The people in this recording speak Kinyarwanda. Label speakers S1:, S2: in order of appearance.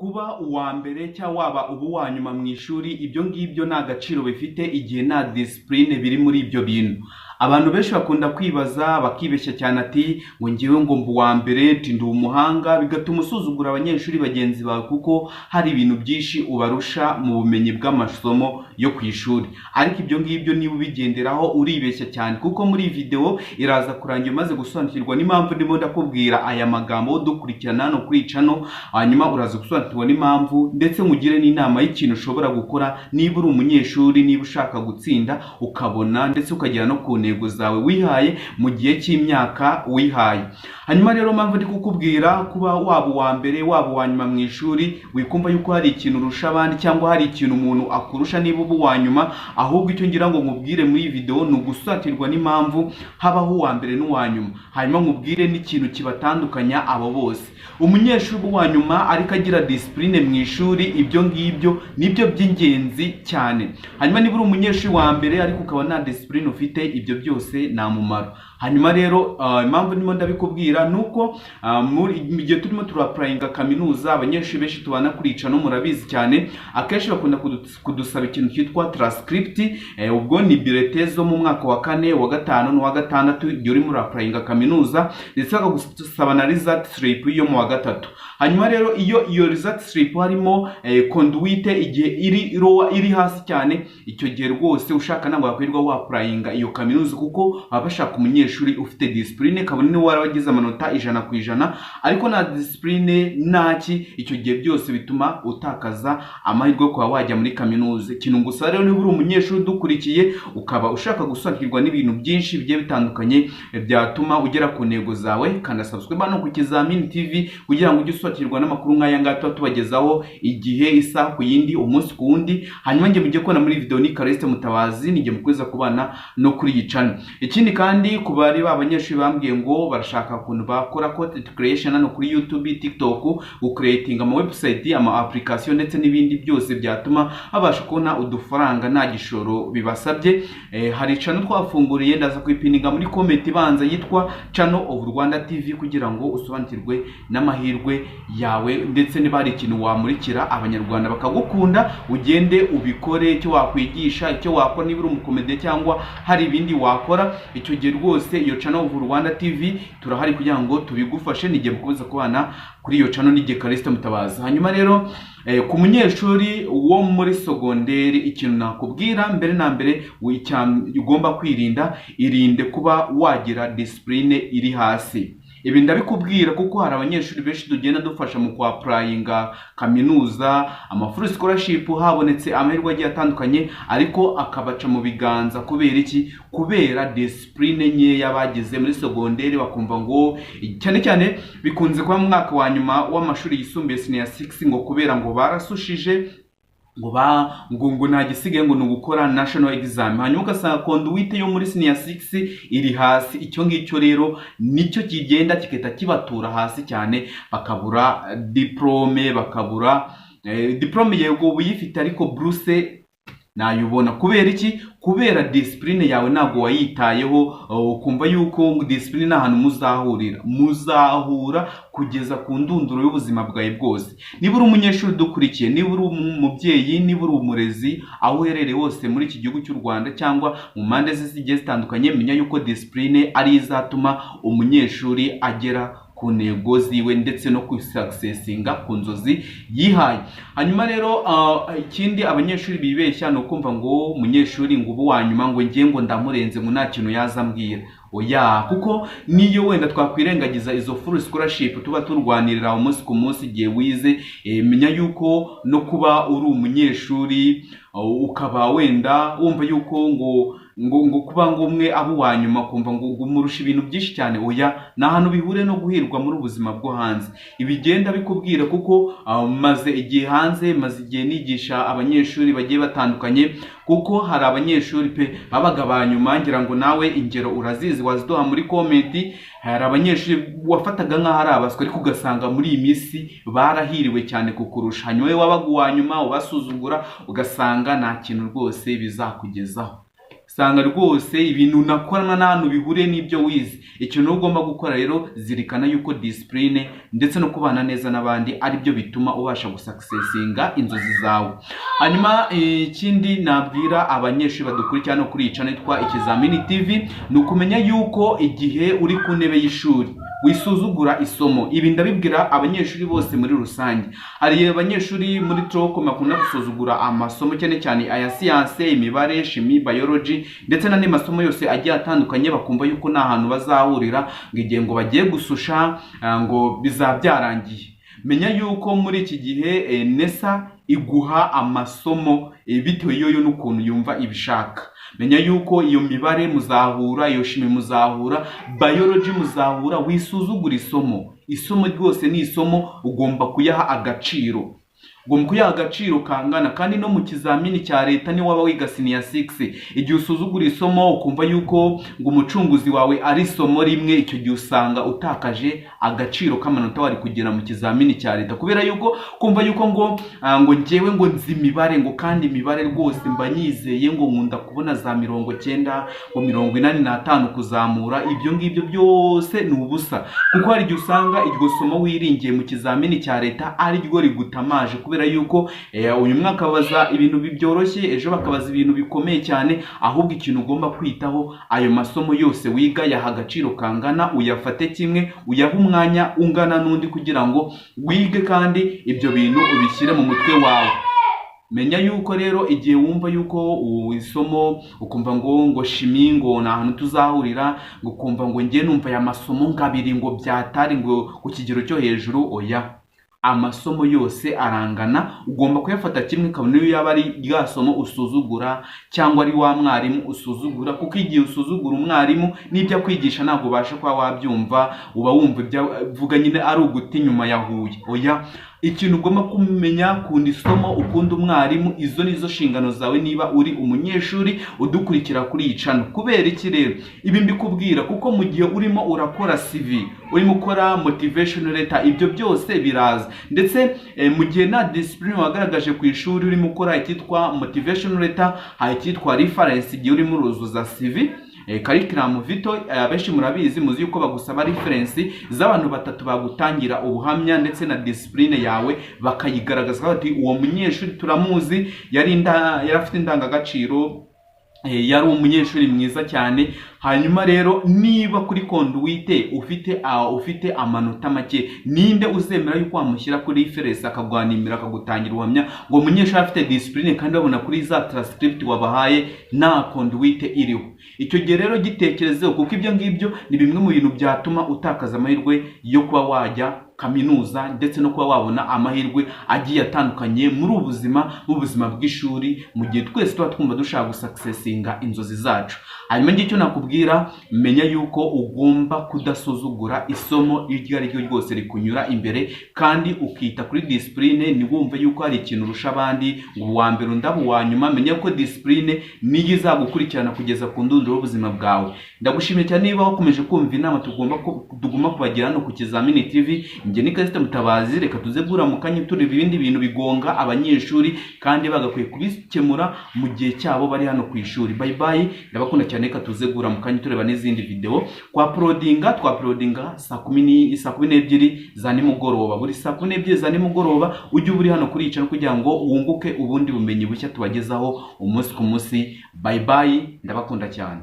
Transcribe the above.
S1: kuba uwa mbere cyangwa waba uwa nyuma mu ishuri, ibyo ngibyo nta gaciro bifite igihe nta discipline biri muri ibyo bintu. Abantu benshi bakunda kwibaza bakibeshya cyane ati ngo ngiwe ngo mbu wa mbere ndi umuhanga, bigatuma usuzugura abanyeshuri bagenzi bawe kuko hari ibintu byinshi ubarusha mu bumenyi bw'amasomo yo ku ishuri. Ariko ibyo ngibyo niba ubigenderaho uribeshya cyane, kuko muri video iraza kurangira umaze gusobanukirwa n'impamvu ndimo ndakubwira aya magambo dukurikirana no kwicano, hanyuma uraza gusobanukirwa n'impamvu ndetse mugire n'inama y'ikintu ushobora gukora niba uri umunyeshuri, niba ushaka gutsinda ukabona ndetse ukagera no ku ntego zawe wihaye mu gihe cy'imyaka wihaye. Hanyuma rero mpamvu ndi kukubwira kuba waba uwa mbere waba uwa nyuma mu ishuri, wikumva yuko hari ikintu urusha abandi cyangwa hari ikintu umuntu akurusha niba uba uwa nyuma, ahubwo icyo ngira ngo nkubwire muri video ni ugusobanukirwa n'impamvu habaho uwa mbere n'uwa nyuma, hanyuma nkubwire n'ikintu kibatandukanya abo bose. Umunyeshuri uwa nyuma ariko agira discipline mu ishuri, ibyo ngibyo nibyo by'ingenzi cyane. Hanyuma niba uri umunyeshuri wa mbere ariko ukaba nta discipline ufite, ibyo byose nta mumaro. Hanyuma rero impamvu ndimo ndabikubwira nuko mu gihe turimo turaprayinga kaminuza, abanyeshuri benshi tubana kurica no murabizi cyane, akenshi bakunda kudusaba ikintu cyitwa transcript. Ubwo ni bulletin zo mu mwaka wa 4 wa 5 no wa 6 igihe urimo uraprayinga kaminuza, ndetse bakagusaba na result slip yo mu wa 3. Hanyuma rero iyo result slip harimo conduite igihe iri hasi cyane, icyo gihe rwose ushaka ntabwo yakwirirwa waprayinga iyo kaminuza, kuko baba bashaka umunyeshuri ufite discipline, kabone ni waragize amanota 100%, ariko na discipline naki, icyo gihe byose bituma utakaza amahirwe yo kuba wajya muri kaminuza. Ikintu ngusaba rero niba uri umunyeshuri dukurikiye ukaba ushaka gusobanukirwa n'ibintu byinshi bigiye bitandukanye byatuma ugera ku ntego zawe, kanda subscribe hano ku Kizamini TV kugira ngo ujye usobanukirwa n'amakuru nk'aya ngaya tuba tubagezaho igihe isaha ku yindi, umunsi ku wundi. Hanyuma njye mujye kubona muri video ni Callixte Mutabazi, nijye mukweza kubana no kuri iyi channel. Ikindi kandi kubari abanyeshuri bambwiye ngo barashaka kuntu bakora content creation hano kuri YouTube, TikTok, ucreating ama website, ama application ndetse n'ibindi byose byatuma babasha kubona udufaranga nta gishoro bibasabye. Hari channel twafunguriye, ndaza kuyipininga muri comment ibanza yitwa Channel of Rwanda TV kugira ngo usobanukirwe n'amahirwe yawe, ndetse niba hari ikintu wamurikira abanyarwanda bakagukunda ugende ubikore. Icyo wakwigisha, icyo wakora niba uri umukomedi cyangwa hari ibindi wakora, icyo gihe rwose iyo Channel of Rwanda TV turahari kugira ngo tubigufashe. Nijye mukomeza kubana kuri iyo channel, nijye Callixte Mutabazi. Hanyuma rero ku munyeshuri wo muri segonderi, ikintu nakubwira mbere na mbere ugomba kwirinda, irinde kuba wagira discipline iri hasi. Ibi ndabikubwira kuko hari abanyeshuri benshi tugenda dufasha mu kwaprayinga kaminuza, amafuru scholarship, habonetse amahirwe agiye atandukanye, ariko akabaca mu biganza. Kubera iki? Kubera discipline nkeya bagize muri segonderi, bakumva ngo cyane cyane bikunze kuba mu mwaka wa nyuma w'amashuri yisumbuye senior 6, ngo kubera ngo barasushije ngo nta gisigaye ngo ni ugukora national exam, hanyuma ugasanga conduite yo muri senior 6 iri hasi. Icyo ngicyo rero nicyo kigenda kigahita kibatura hasi cyane, bakabura diplome, diplome yego buyifite ariko Bruce nayubona. Kubera iki? Kubera discipline yawe ntabwo wayitayeho, ukumva yuko discipline nta hantu muzahura kugeza ku ndunduro y'ubuzima bwawe bwose. Niba uri umunyeshuri dukurikiye, niba uri umubyeyi, niba uri umurezi, aho uherereye hose muri iki gihugu cy'u Rwanda cyangwa mu mpande zigiye zitandukanye, menya yuko discipline ari izatuma umunyeshuri agera ku ntego ziwe ndetse no kusuccessinga ku nzozi yihaye. Hanyuma rero ikindi abanyeshuri bibeshya no kumva ngo umunyeshuri ngo ubu wanyuma ngo ngiye ngo ndamurenze ngo nta kintu yazambwira. Oya, kuko niyo wenda twakwirengagiza izo full scholarship tuba turwanirira umunsi ku munsi igihe wize, menya yuko no kuba uri umunyeshuri ukaba wenda wumva yuko ngo kuba ngo umwe abo wanyuma kumva ngo umurusha ibintu byinshi cyane. Oya, na hano bihure no guhirwa muri ubuzima bwo hanze. Ibigenda bikubwira kuko maze igihe hanze, maze igihe nigisha abanyeshuri bagiye batandukanye, kuko hari abanyeshuri pe babaga banyuma, ngira ngo nawe ingero urazizi waziduha muri comment. Hari abanyeshuri wafataga nk'aho ari abaswa, ariko ugasanga muri iyi minsi barahiriwe cyane kukurusha. Hanyuma we wabaga uwanyuma ubasuzugura, ugasanga nta kintu rwose bizakugezaho. usanga rwose ibintu unakorana n'ahantu bihuriye n'ibyo wize. Ikintu ugomba gukora rero, zirikana yuko discipline ndetse no kubana neza n'abandi ari byo bituma ubasha gusuccessinga inzozi zawe. Hanyuma ikindi nabwira abanyeshuri badukurikirana kuri iyi channel yitwa Ikizamini TV ni ukumenya yuko igihe uri ku ntebe y'ishuri wisuzugura isomo. Ibi ndabibwira abanyeshuri bose muri rusange. Hari abanyeshuri muri troko makunda gusuzugura amasomo cyane cyane aya science, imibare, chimie, biology ndetse n'andi masomo yose agiye atandukanye, bakumva yuko nta hantu bazahurira ngo igihe ngo bagiye gususha ngo bizabyarangiye. Menya yuko muri iki gihe NESA iguha amasomo bitewe yoyo n'ukuntu yumva ibishaka. Menya yuko iyo mibare muzahura, iyo chimie muzahura, biology muzahura, wisuzugura isomo rwose ni isomo ugomba kuyaha agaciro. Ugomba kuyaha agaciro kangana. Kandi no mu kizamini cya leta ni waba wiga senior 6, igihe usuzugura isomo ukumva yuko ngo umucunguzi wawe ari isomo rimwe, icyo gihe usanga utakaje agaciro k'amanota wari kugira mu kizamini cya leta, kubera yuko kumva yuko ngo njyewe ngo nzi imibare, ngo kandi imibare rwose mba nyizeye, ngo nkunda kubona za 90 ngo 85 kuzamura. Ibyo ngibyo byose ni ubusa, kuko hari igihe usanga iryo somo wiringiye mu kizamini cya leta ari ryo rigutamaje, kubera yuko uyu mwaka babaza ibintu byoroshye, ejo bakabaza ibintu bikomeye cyane. Ahubwo ikintu ugomba kwitaho, ayo masomo yose wiga yaha agaciro kangana, uyafate kimwe, uyaha umwanya ungana n'undi kugira ngo wige kandi ibyo bintu ubishyire mu mutwe wawe. Menya yuko rero igihe wumva yuko isomo ukumva ngo chimie ngo nta hantu tuzahurira, ngo kumva ngo ngiye numva ya masomo ngabiri ngo byatari ngo ku kigero cyo hejuru, oya. Amasomo yose arangana, ugomba kuyafata kimwe, kabone iyo yaba ari rya somo usuzugura cyangwa ari wa mwarimu usuzugura, kuko igihe usuzugura umwarimu n'ibyo akwigisha ntabwo ubasha kuba wabyumva, uba wumva ibyo vuga nyine ari uguti nyuma yahuye. Oya, ikintu ugomba kumenya, kunda isomo, ukunda umwarimu. Izo nizo nshingano zawe niba uri umunyeshuri udukurikira kuri iyi channel. Kubera iki rero ibi mbikubwira? Kuko mu gihe urimo urakora CV, urimo ukora motivation letter, ibyo byose biraza. Ndetse mu gihe na discipline wagaragaje ku ishuri, urimo ukora icyitwa motivation letter, hari icyitwa reference igihe urimo uruzuza CV. Curriculum vitae abenshi murabizi, muzi yuko bagusaba reference z'abantu batatu bagutangira ubuhamya ndetse na discipline yawe, bakayigaragaza bati uwo munyeshuri turamuzi, yari afite indangagaciro, yari umunyeshuri mwiza cyane. Hanyuma rero niba kuri conduite ufite amanota make, ninde uzemera yuko wamushyira kuri reference akagwanimira akagutangira ubuhamya ngo umunyeshuri afite discipline kandi babona kuri za transcript wabahaye nta conduite iriho? Icyo gihe rero gitekerezeho, kuko ibyo ngibyo ni bimwe mu bintu byatuma utakaza amahirwe yo kuba wajya kaminuza ndetse no kuba wabona amahirwe agiye atandukanye muri ubuzima bw'ishuri, mu gihe twese tuba twumva dushaka gusuccessinga inzozi zacu. Hanyuma ngicyo nakubwira, menya yuko ugomba kudasuzugura isomo iryo ari ryo ryose rikunyura imbere, kandi ukita kuri discipline. Ni wumva yuko hari ikintu urusha abandi, ngo wa mbere undabo wa nyuma. Menya ko discipline niyo izagukurikirana kugeza ku ndunduro y'ubuzima bwawe. Ndagushimiye cyane niba wakomeje kumva inama tugomba kubagira hano ku Kizamini TV. Njye ni Kasita Mutabazi, reka tuze gura mu kanya tureba ibindi bintu bigonga abanyeshuri kandi bagakwiye kubikemura mu gihe cyabo bari hano ku ishuri. Bye bye, ndabakunda cyane, reka tuze gura mu kanya tureba n'izindi video. Twaplodinga saa 12 za nimugoroba. Buri saa 12 za nimugoroba ujye uri hano kuri icano kugira ngo wunguke ubundi bumenyi bushya tubagezaho umunsi ku munsi. Bye bye, ndabakunda cyane.